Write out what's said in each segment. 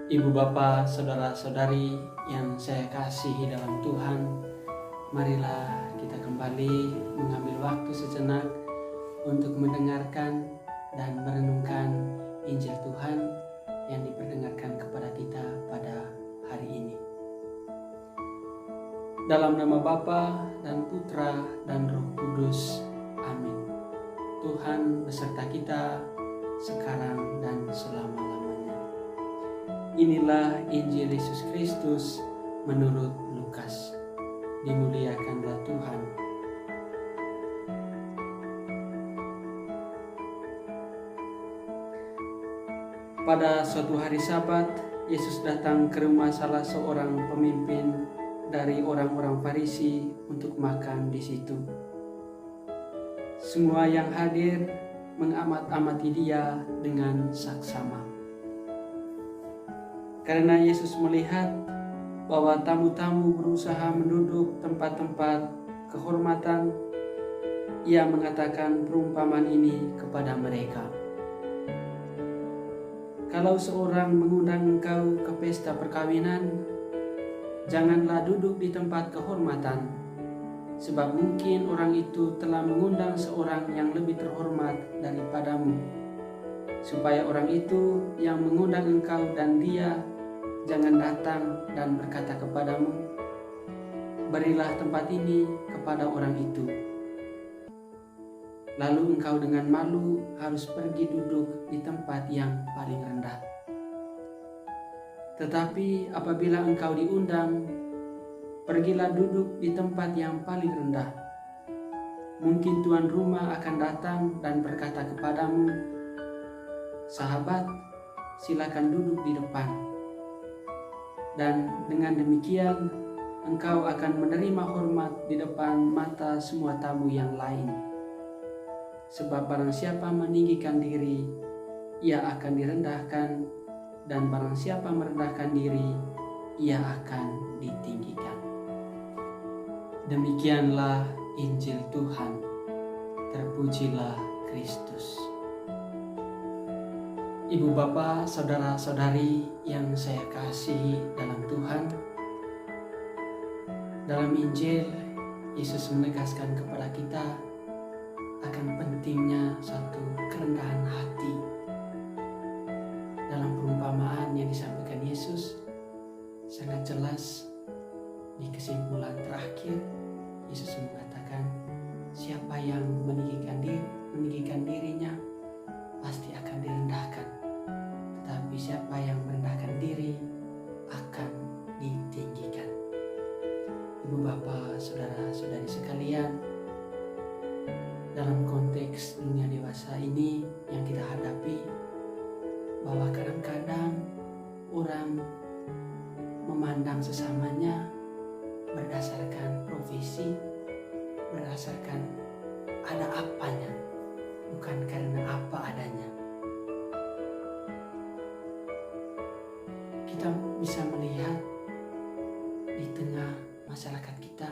Ibu Bapak, Saudara-saudari yang saya kasihi dalam Tuhan, marilah kita kembali mengambil waktu sejenak untuk mendengarkan dan merenungkan Injil Tuhan yang diperdengarkan kepada kita pada hari ini. Dalam nama Bapa dan Putra dan Roh Kudus, amin. Tuhan beserta kita sekarang dan selama-lamanya. Inilah Injil Yesus Kristus menurut Lukas. Dimuliakanlah Tuhan. Pada suatu hari Sabat, Yesus datang ke rumah salah seorang pemimpin dari orang-orang Farisi untuk makan di situ. Semua yang hadir mengamat-amati dia dengan saksama. Karena Yesus melihat bahwa tamu-tamu berusaha menduduk tempat-tempat kehormatan, ia mengatakan perumpamaan ini kepada mereka. Kalau seorang mengundang engkau ke pesta perkawinan, janganlah duduk di tempat kehormatan, sebab mungkin orang itu telah mengundang seorang yang lebih terhormat daripadamu, supaya orang itu yang mengundang engkau dan dia jangan datang dan berkata kepadamu, berilah tempat ini kepada orang itu. Lalu engkau dengan malu harus pergi duduk di tempat yang paling rendah. Tetapi apabila engkau diundang, pergilah duduk di tempat yang paling rendah. Mungkin tuan rumah akan datang dan berkata kepadamu, sahabat, silakan duduk di depan. Dan dengan demikian, engkau akan menerima hormat di depan mata semua tamu yang lain. Sebab barang siapa meninggikan diri, ia akan direndahkan, dan barang siapa merendahkan diri, ia akan ditinggikan. Demikianlah Injil Tuhan. Terpujilah Kristus. Ibu Bapak, Saudara-saudari yang saya kasihi dalam Tuhan, dalam Injil, Yesus menegaskan kepada kita akan pentingnya satu kerendahan hati. Dalam perumpamaan yang disampaikan Yesus, sangat jelas di kesimpulan terakhir, Yesus mengatakan, siapa yang meninggikan dirinya, pasti akan direndahkan. Tetapi siapa yang merendahkan diri akan ditinggikan. Ibu Bapak, Saudara-saudari sekalian, dalam konteks dunia dewasa ini yang kita hadapi, bahwa kadang-kadang orang memandang sesamanya berdasarkan profesi, berdasarkan ada apanya, bukan karena apa adanya. Kita bisa melihat di tengah masyarakat kita,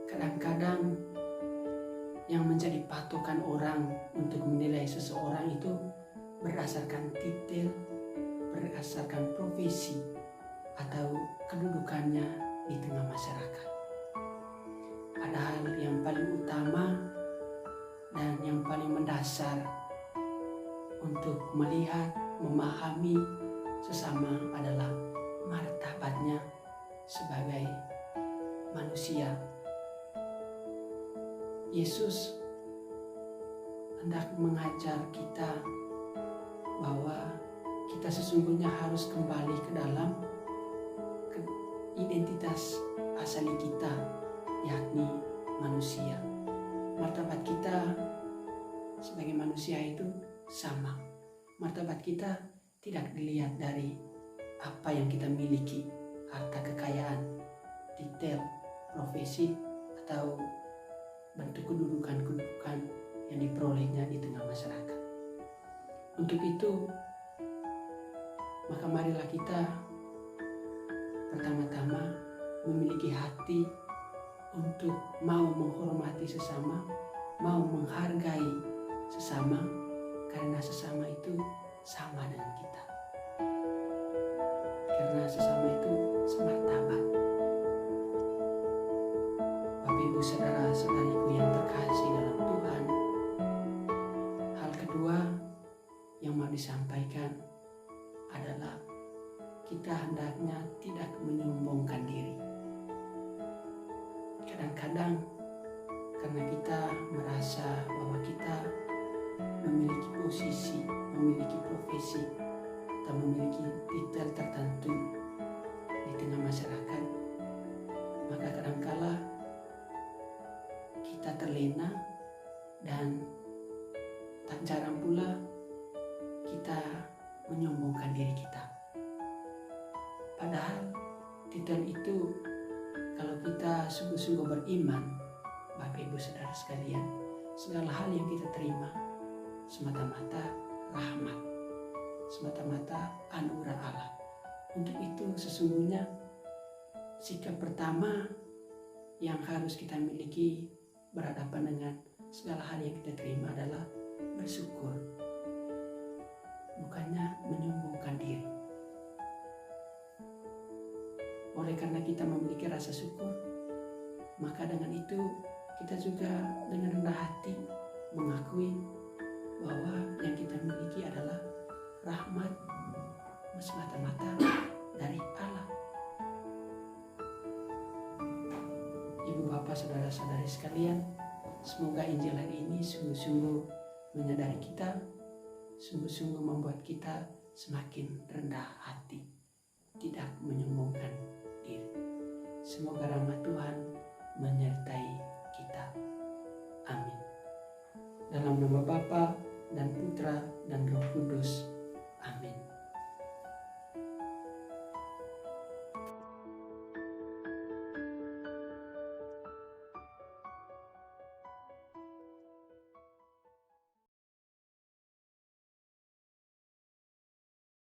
kadang-kadang yang menjadi patokan orang untuk menilai seseorang itu berdasarkan titel, berdasarkan profesi, atau kedudukannya di tengah masyarakat. Padahal yang paling utama dan yang paling mendasar untuk melihat, memahami sesama adalah martabatnya sebagai manusia. Yesus hendak mengajar kita bahwa kita sesungguhnya harus kembali ke dalam identitas asali kita, yakni manusia. Martabat kita sebagai manusia itu sama. Martabat kita tidak dilihat dari apa yang kita miliki, harta kekayaan, titel, profesi, atau bentuk kedudukan yang diperolehnya di tengah masyarakat. Untuk itu, maka marilah kita pertama-tama memiliki hati untuk mau menghormati sesama, mau menghargai sesama, karena sesama itu sama dengan kita. karena sesama itu semartabat. Bapak Ibu saudara-saudariku yang terkasih dalam Tuhan, hal kedua yang mau disampaikan adalah kita hendaknya tidak menyombongkan diri. Kadang-kadang karena kita merasa bahwa kita memiliki posisi, memiliki profesi, atau memiliki titel tertentu di tengah masyarakat, maka kadangkala kita terlena dan tak jarang pula kita menyombongkan diri kita. Padahal titel itu kalau kita sungguh-sungguh beriman, Bapak Ibu saudara sekalian, segala hal yang kita terima semata-mata rahmat, semata-mata anugerah Allah. Untuk itu sesungguhnya sikap pertama yang harus kita miliki berhadapan dengan segala hal yang kita terima adalah bersyukur, bukannya menyombongkan diri. Oleh karena kita memiliki rasa syukur, maka dengan itu kita juga dengan rendah hati mengakui bahwa yang kita miliki adalah rahmat semata-mata dari Allah. Ibu bapak saudara-saudari sekalian, semoga Injil hari ini sungguh-sungguh menyadari kita, sungguh-sungguh membuat kita semakin rendah hati, tidak menyombongkan diri. Semoga rahmat Tuhan menyertai kita. Amin. Dalam nama Bapa dan Putra dan Roh Kudus. Amin.